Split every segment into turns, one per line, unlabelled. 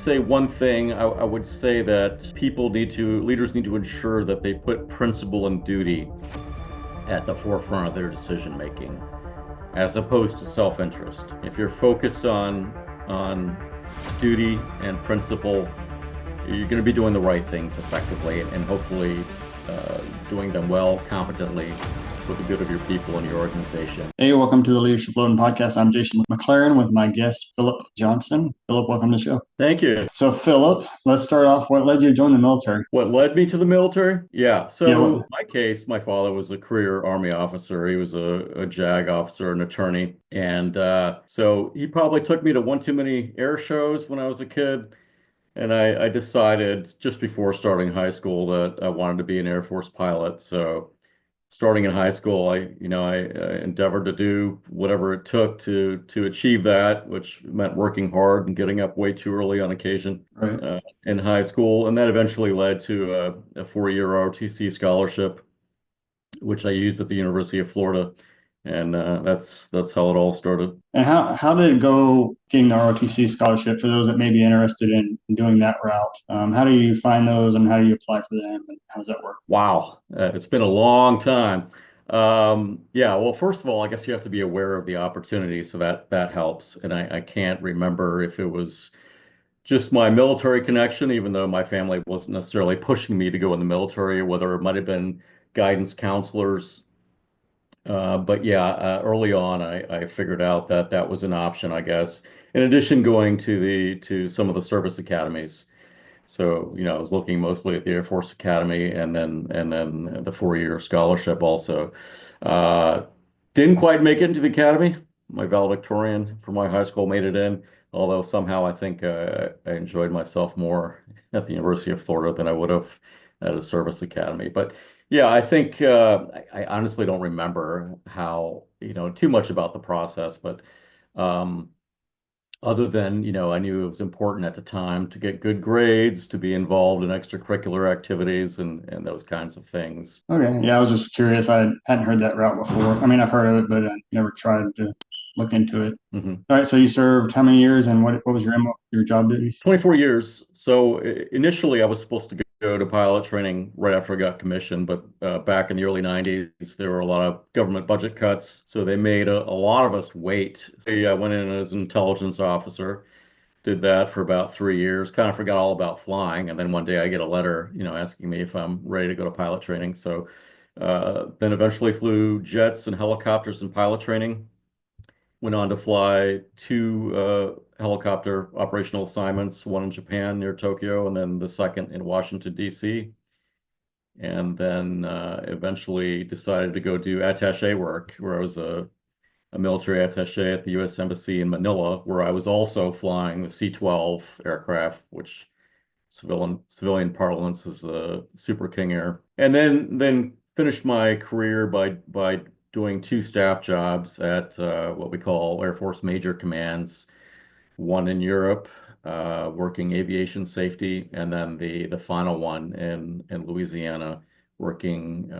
say one thing, I would say that leaders need to ensure that they put principle and duty at the forefront of their decision making, as opposed to self-interest. If you're focused on duty and principle, you're going to be doing the right things effectively and hopefully doing them well, competently, for the good of your people and your organization.
Hey, welcome to the Leadership Loading Podcast. I'm Jason McClaren with my guest, Philippe Johnson. Philippe, welcome to the show.
Thank you.
So, Philippe, let's start off. What led you to join the military?
What led me to the military? Yeah. So
Yeah,
in my case, my father was a career Army officer. He was a JAG officer, an attorney. And so he probably took me to one too many air shows when I was a kid. And I decided just before starting high school that I wanted to be an Air Force pilot. So starting in high school, I endeavored to do whatever it took to achieve that, which meant working hard and getting up way too early on occasion
right.
in high school. And that eventually led to a 4-year ROTC scholarship, which I used at the University of Florida. And that's how it all started.
And how did it go getting the ROTC scholarship for those that may be interested in doing that route? How do you find those and how do you apply for them and how does that work?
Wow, it's been a long time. Yeah, well, first of all, I guess you have to be aware of the opportunity, so that helps. And I can't remember if it was just my military connection, even though my family wasn't necessarily pushing me to go in the military, or whether it might have been guidance counselors. But yeah, early on, I figured out that that was an option, I guess. In addition, going to some of the service academies. So, I was looking mostly at the Air Force Academy and then the 4-year scholarship also. Uh, didn't quite make it into the academy. My valedictorian for my high school made it in, although somehow I think I enjoyed myself more at the University of Florida than I would have at a service academy. But yeah, I think I honestly don't remember how, too much about the process, but um, other than, I knew it was important at the time to get good grades, to be involved in extracurricular activities and those kinds of things.
Okay. Yeah, I was just curious. I hadn't heard that route before. I mean, I've heard of it, but I never tried to look into it.
Mhm.
All right. So you served how many years and what was your job duties?
24 years. So initially, I was supposed to go to pilot training right after I got commissioned, but back in the early 90s, there were a lot of government budget cuts. So they made a lot of us wait. So I went in as an intelligence officer, did that for about 3 years, kind of forgot all about flying. And then one day I get a letter, asking me if I'm ready to go to pilot training. So then eventually flew jets and helicopters in pilot training. Went on to fly two helicopter operational assignments, one in Japan near Tokyo, and then the second in Washington, D.C. And then eventually decided to go do attaché work, where I was a military attaché at the U.S. Embassy in Manila, where I was also flying the C-12 aircraft, which civilian parlance is the Super King Air. And then finished my career by doing two staff jobs at what we call Air Force Major Commands, one in Europe, working aviation safety, and then the final one in Louisiana, working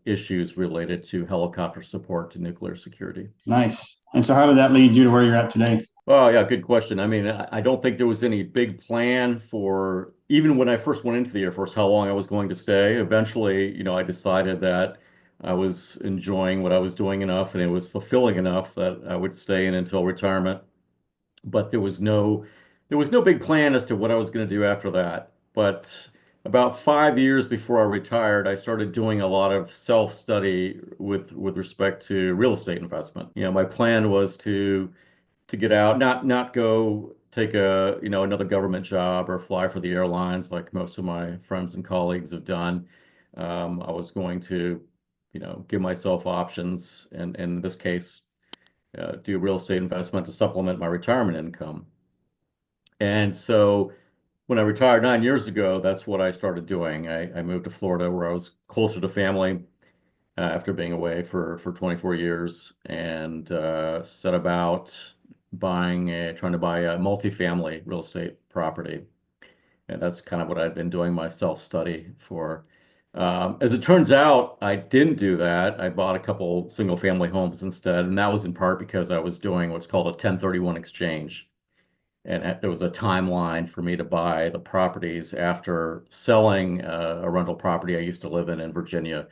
issues related to helicopter support to nuclear security.
Nice. And so how did that lead you to where you're at today?
Oh, yeah, good question. I mean, I don't think there was any big plan for, even when I first went into the Air Force, how long I was going to stay. Eventually, I decided that I was enjoying what I was doing enough and it was fulfilling enough that I would stay in until retirement. But there was no big plan as to what I was going to do after that. But about 5 years before I retired, I started doing a lot of self-study with respect to real estate investment. My plan was to get out, not go take another government job or fly for the airlines like most of my friends and colleagues have done. I was going to, give myself options, and in this case, do real estate investment to supplement my retirement income. And so when I retired 9 years ago, that's what I started doing. I moved to Florida where I was closer to family after being away for 24 years and set about trying to buy a multifamily real estate property. And that's kind of what I've been doing my self-study for. As it turns out, I didn't do that. I bought a couple single family homes instead. And that was in part because I was doing what's called a 1031 exchange. and there was a timeline for me to buy the properties after selling a rental property I used to live in Virginia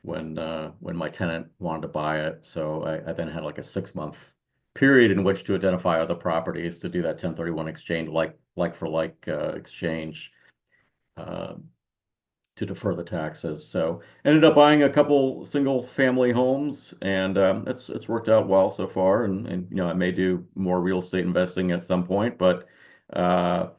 when my tenant wanted to buy it. So I then had like a 6 month period in which to identify other properties to do that 1031 exchange, like for like exchange. Uh, to defer the taxes. So ended up buying a couple single family homes, and it's worked out well so far. And I may do more real estate investing at some point, but uh,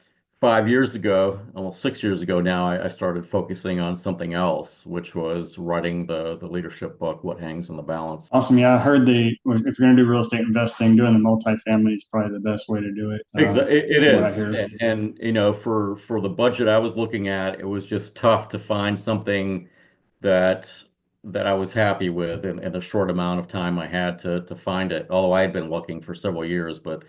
5 years ago, almost 6 years ago now, I started focusing on something else, which was writing the leadership book, What Hangs in the Balance.
Awesome. Yeah, I heard if you're going to do real estate investing, doing the multifamily is probably the best way to do it,
It
from what I
is,
hear.
and for the budget I was looking at, it was just tough to find something that that I was happy with in a short amount of time I had to find it. Although I had been looking for several years, but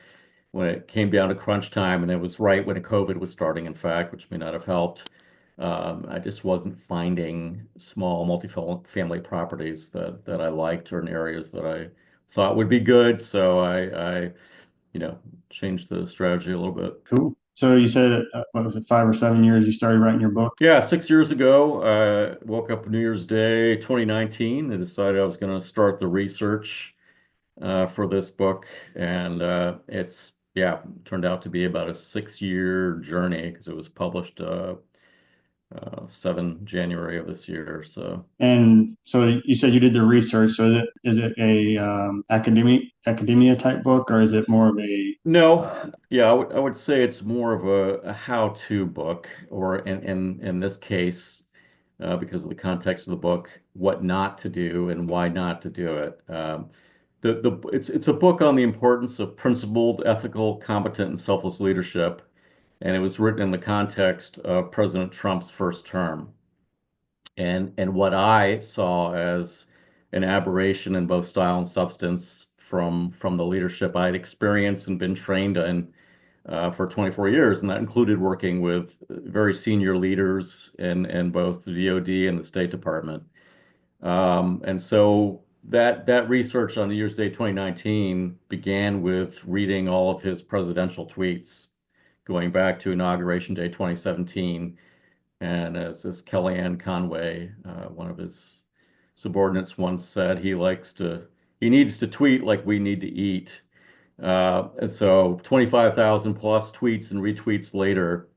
when it came down to crunch time, and it was right when COVID was starting, in fact, which may not have helped, I just wasn't finding small multifamily properties that I liked or in areas that I thought would be good. So I changed the strategy a little bit.
Cool. So you said, what was it, 5 or 7 years you started writing your book?
Yeah, 6 years ago, I woke up New Year's Day 2019 and decided I was going to start the research for this book. And it's, yeah, turned out to be about a 6 year journey because it was published 7 January of this year. So,
And so you said you did the research. So is it a academia type book, or is it more of a
no, yeah, I would say it's more of a how-to book, or in this case, because of the context of the book, what not to do and why not to do it. It's a book on the importance of principled, ethical, competent, and selfless leadership, and it was written in the context of President Trump's first term, and what I saw as an aberration in both style and substance from the leadership I had experienced and been trained in for 24 years, and that included working with very senior leaders in both the DoD and the State Department. And so that research on New Year's Day 2019 began with reading all of his presidential tweets going back to Inauguration Day 2017. And as Kellyanne Conway, one of his subordinates, once said, he needs to tweet like we need to eat. And so 25,000 plus tweets and retweets later,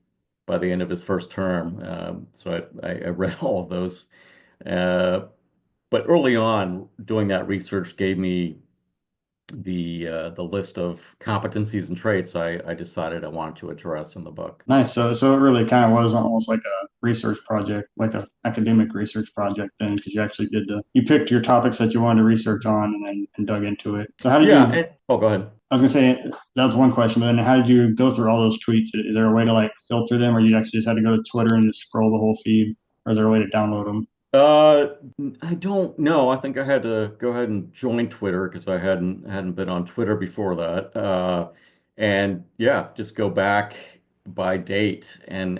by the end of his first term. So I read all of those. Uh, but early on, doing that research gave me the list of competencies and traits I decided I wanted to address in the book.
nice? So it really kind of was almost like a research project, like a academic research project then, because you actually you picked your topics that you wanted to research on and then and dug into it. So how did
Yeah,
you,
oh, go ahead.
I was gonna say that was one question, but then how did you go through all those tweets? Is there a way to like filter them, or you actually just had to go to Twitter and just scroll the whole feed, or is there a way to download them?
Uh, I don't know. I think I had to go ahead and join Twitter because I hadn't been on Twitter before that. And yeah, just go back by date and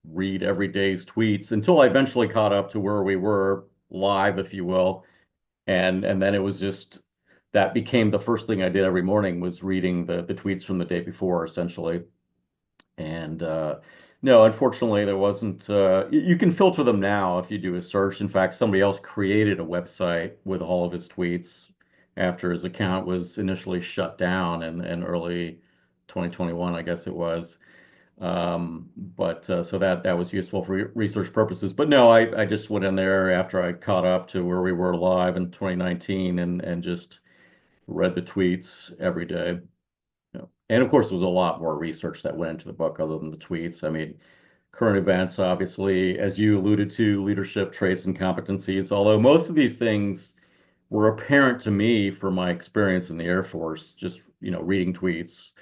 read every day's tweets until I eventually caught up to where we were live, if you will. And then it was just that became the first thing I did every morning was reading the tweets from the day before, essentially. And no, unfortunately, there wasn't. You can filter them now if you do a search. In fact, somebody else created a website with all of his tweets after his account was initially shut down in early 2021, I guess it was. But so that was useful for research purposes. But no, I just went in there after I caught up to where we were live in 2019 and just read the tweets every day. Yeah. And of course, there was a lot more research that went into the book other than the tweets. I mean, current events, obviously, as you alluded to, leadership traits and competencies, although most of these things were apparent to me from my experience in the Air Force, just, reading tweets,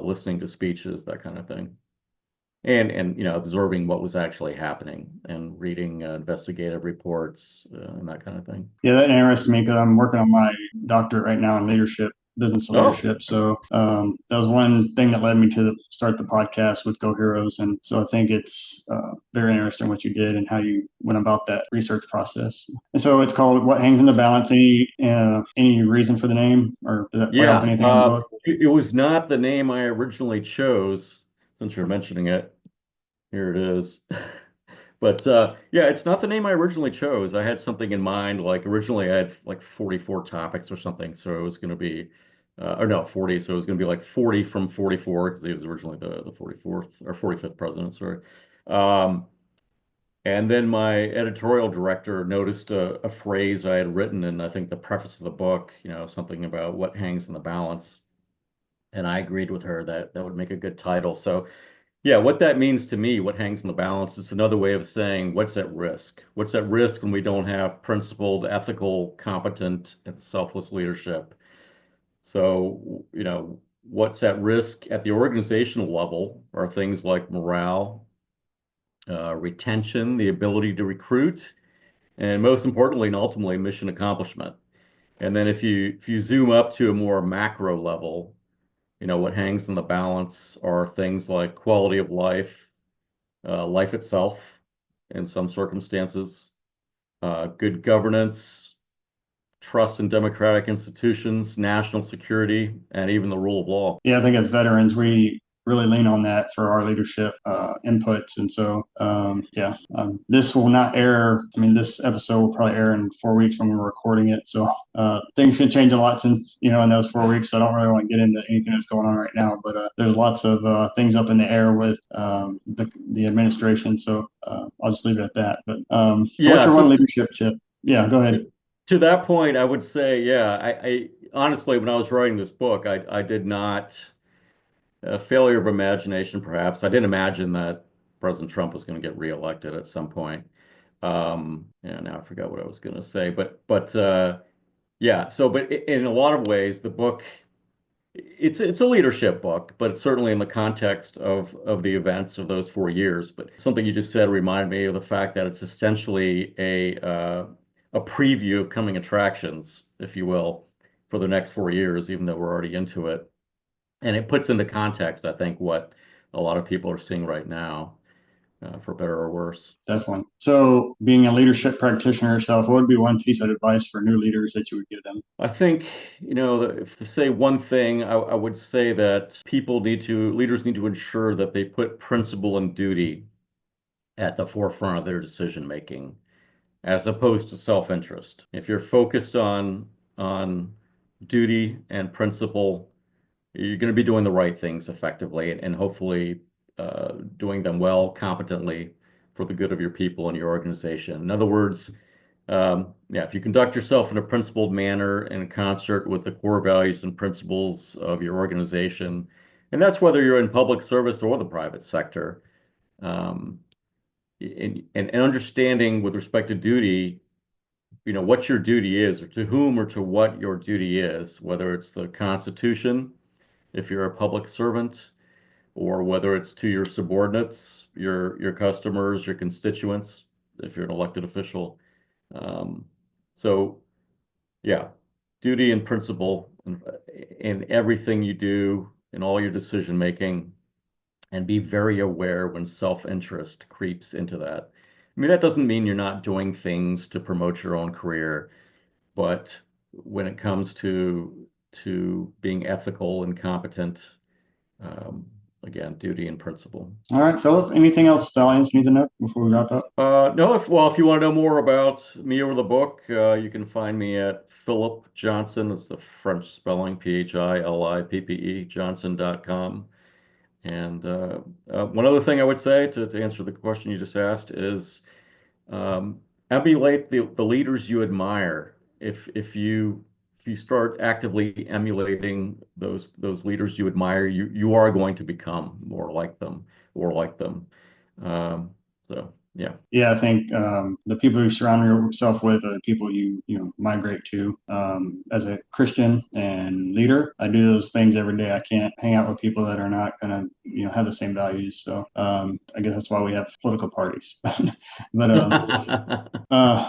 listening to speeches, that kind of thing. And observing what was actually happening and reading investigative reports and that kind of thing.
Yeah, that interests me because I'm working on my doctorate right now in leadership. business
Oh,
leadership. So that was one thing that led me to start the podcast with Go Heroes. And so I think it's very interesting what you did and how you went about that research process. And so it's called What Hangs in the Balance. Any reason for the name, or does that play off
yeah.
anything in the book?
It was not the name I originally chose, since you're mentioning it. Here it is. But yeah, it's not the name I originally chose. I had something in mind. Like originally, I had like 44 topics or something. So it was going to be, or no, 40. So it was going to be like 40 from 44 because he was originally the 44th or 45th president. Sorry. Um, and then my editorial director noticed a phrase I had written in, I think, the preface of the book, something about what hangs in the balance. And I agreed with her that that would make a good title. So yeah, what that means to me, what hangs in the balance, is another way of saying what's at risk. What's at risk when we don't have principled, ethical, competent, and selfless leadership. So, what's at risk at the organizational level are things like morale, retention, the ability to recruit, and most importantly and ultimately, mission accomplishment. And then if you zoom up to a more macro level, what hangs in the balance are things like quality of life, life itself in some circumstances, good governance, trust in democratic institutions, national security, and even the rule of law.
Yeah, I think as veterans, we really lean on that for our leadership inputs. And so, this will not air. I mean, this episode will probably air in 4 weeks when we're recording it. So things can change a lot since, in those 4 weeks. So I don't really want to get into anything that's going on right now. But there's lots of things up in the air with the administration. So I'll just leave it at that. But so what's
Yeah,
your one leadership tip? Yeah, go ahead.
to that point, I would say, yeah, I honestly, when I was writing this book, I did not, a failure of imagination, perhaps. I didn't imagine that President Trump was going to get reelected at some point. Yeah, now I forgot what I was going to say, but yeah. So, but in a lot of ways, the book it's a leadership book, but it's certainly in the context of the events of those 4 years. But something you just said reminded me of the fact that it's essentially a preview of coming attractions, if you will, for the next 4 years, even though we're already into it. And it puts into context, I think, what a lot of people are seeing right now, for better or worse.
Definitely. So, being a leadership practitioner yourself, what would be one piece of advice for new leaders that you would give them?
I think, if to say one thing, I would say that leaders need to ensure that they put principle and duty at the forefront of their decision making, as opposed to self-interest. If you're focused on duty and principle, you're going to be doing the right things effectively and hopefully doing them well, competently for the good of your people and your organization. In other words, yeah, if you conduct yourself in a principled manner in concert with the core values and principles of your organization, and that's whether you're in public service or the private sector, um, and understanding with respect to duty, what your duty is, or to whom or to what your duty is, whether it's the Constitution, if you're a public servant, or whether it's to your subordinates, your customers, your constituents, if you're an elected official. Um, so yeah, duty and principle in everything you do, in all your decision making, and be very aware when self-interest creeps into that. I mean, that doesn't mean you're not doing things to promote your own career, but when it comes to being ethical and competent, um, again, duty and principle.
All right, Philip, anything else the audience needs to know before we wrap up?
No, if you want to know more about me or the book, you can find me at Philippe Johnson. It's the French spelling, Philippe, Johnson.com. And one other thing I would say to answer the question you just asked is emulate the leaders you admire. If you start actively emulating those leaders you admire, you are going to become more like them or like them. So yeah.
Yeah, I think the people you surround yourself with are the people you migrate to. As a Christian and leader, I do those things every day. I can't hang out with people that are not going to have the same values. So I guess that's why we have political parties. But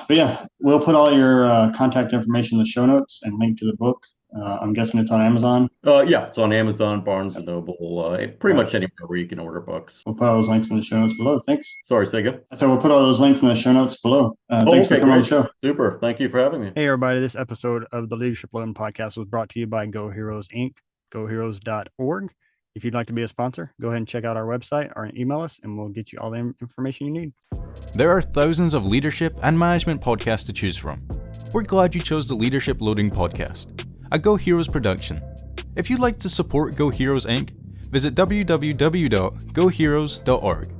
yeah, we'll put all your contact information in the show notes and link to the book. I'm guessing it's on Amazon.
Yeah, it's on Amazon, Barnes and Noble, pretty
All right.
much anywhere where you can order books.
We'll put all those links in the show notes below. Thanks.
Sorry, Sega.
I said we'll put all those links in the show notes below.
Oh,
Thanks for
okay,
coming on the
great.
show.
Super. Thank you for having me.
Hey, everybody. This episode of the Leadership Loading Podcast was brought to you by Go Heroes Inc., goheroes.org. If you'd like to be a sponsor, go ahead and check out our website or email us, and we'll get you all the information you need.
There are thousands of leadership and management podcasts to choose from. We're glad you chose the Leadership Loading Podcast, a Go Heroes production. If you'd like to support Go Heroes Inc., visit www.goheroes.org.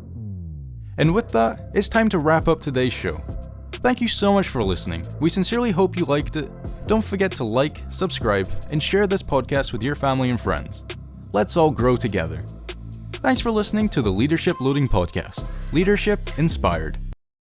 And with that, it's time to wrap up today's show. Thank you so much for listening. We sincerely hope you liked it. Don't forget to like, subscribe, and share this podcast with your family and friends. Let's all grow together. Thanks for listening to the Leadership Loading Podcast. Leadership inspired.